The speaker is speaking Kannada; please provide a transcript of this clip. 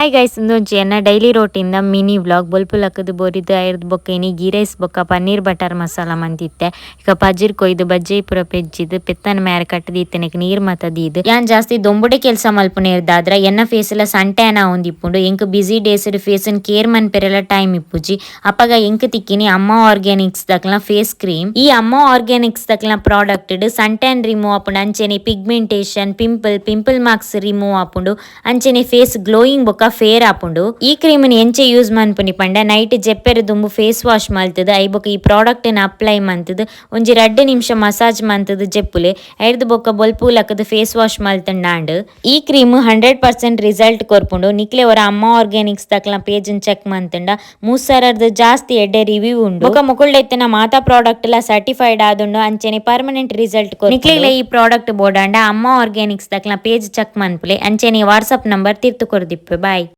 ಹಾಯ್ ಗೈಸ್ ಇಂದೊಂಚಿ ಎನ್ನ ಡೈಲಿ ರೋಟಿಂದ ಮಿನಿ ವ್ಲಾಗ್ ಬೊಲ್ಪುಲಕ್ಕದು ಬೋರಿದು ಐರ್ದು ಬೊಕ್ಕ ಇನಿ ಗೀ ರೈಸ್ ಬೊಕ್ಕ ಪನ್ನೀರ್ ಬಟರ್ ಮಸಾಲ ಮಂತಿತ್ತೆ ಇಕ ಪಜಿರ್ ಕೊಯ್ದು ಬಜ್ಜಿ ಪುರ ಪೆಜ್ಜಿದ್ ಪೆತ್ತನ ಮ್ಯಾರ ಕಟ್ಟದಿತ್ತೆನಕ್ ನೀರ್ ಮತದೀದ್ ಯಾನ್ ಜಾಸ್ತಿ ದೊಂಬುಡೆ ಕೆಲಸ ಮಲ್ಪುನೆ ಇರ್ದಾದ್ರ ಎನ್ನ ಫೇಸ್ ಲ ಸಂಟೇನ ಒಂದಿಪ್ಪುಂಡು ಎಂಕ್ ಬಿಸಿ ಡೇಸ್ ಫೇಸನ್ ಕೇರ್ ಮನ್ಪೆರೆಲ ಟೈಮ್ ಇಪ್ಪುಜಿ ಅಪಗ ಎಂಕ್ ತಿಕ್ಕಿನಿ ಅಮ್ಮ ಆರ್ಗ್ಯಾನಿಕ್ಸ್ ದಕ್ಲ ಫೇಸ್ ಕ್ರೀಮ್ ಈ ಅಮ್ಮ ಆರ್ಗ್ಯಾನಿಕ್ಸ್ ದಕ್ಲ ಪ್ರಾಡಕ್ಟ್ ಸಂಟೇನ್ ರಿಮೂವ್ ಆಪುಂಡು ಅಂಚೆನೆ ಪಿಗ್ಮೆಂಟೇಷನ್ ಪಿಂಪಲ್ ಮಾರ್ಕ್ಸ್ ರಿಮೂವ್ ಆಪುಂಡು ಅಂಚೆನೆ ಫೇಸ್ ಗ್ಲೋಯಿಂಗ್ ಬೊಕ್ಕ ಫೇರ್ ಆಪುಂಡು ಈ ಕ್ರೀಮ್ ಎಂಚೆ ಯೂಸ್ ಮನ್ಪುನಿ ಪಂಡ ನೈಟ್ ಜೆಪ್ಪೆರೆ ದುಂಬು ಫೇಸ್ ವಾಶ್ ಮಲ್ತದ ಐ ಬೊಕ್ಕ ಈ ಪ್ರಾಡಕ್ಟ್ ಅಪ್ಲೈ ಮಂತದ ಒಂಜಿ 2 ನಿಮಿಷ ಮಸಾಜ್ ಮಂತದ ಜೆಪ್ಪುಲೆ ಐರ್ದು ಬೊಕ್ಕ ಬೊಲ್ಪುಲಕ್ಕದ ಫೇಸ್ ವಾಶ್ ಮಲ್ತಂಡಾಂಡ್ ಈ ಕ್ರೀಮ್ 100% ರಿಸಲ್ಟ್ ಕೊರ್ಪುಂಡು ನಿಕ್ಲೆ ಅವರ ಅಮ್ಮ ಆರ್ಗ್ಯಾನಿಕ್ಸ್ ದಕ್ಲ ಪೇಜ್ ಚೆಕ್ ಮಂತಂಡ 3000 ಜಾಸ್ತಿ ಎಡ್ಡೆ ರಿವ್ಯೂ ಉಂಡು ಬೊಕ್ಕ ಮುಕುಲ್ಡೆತ್ತಿನ ಮಾತಾ ಪ್ರಾಡಕ್ಟ್ ಲ ಸರ್ಟಿಫೈಡ್ ಆದುಂಡು ಅಂಚೆನೆ ಪರ್ಮನೆಂಟ್ ರಿಸಲ್ಟ್ ನಿಕ್ಲೆ ಈ ಪ್ರಾಡಕ್ಟ್ ಬೋಡಾಂಡ ಅಮ್ಮ ಆರ್ಗ್ಯಾನಿಕ್ಸ್ ದಕ್ಲ ಪೇಜ್ ಚೆಕ್ ಮನ್ಪುಲೆ ಅಂಚೆನೆ ವಾಟ್ಸ್ಆಪ್ ನಂಬರ್ ತಿರ್ತು ಕೊರ್ದಿಪ್ಪೆ ಬಾಯ್.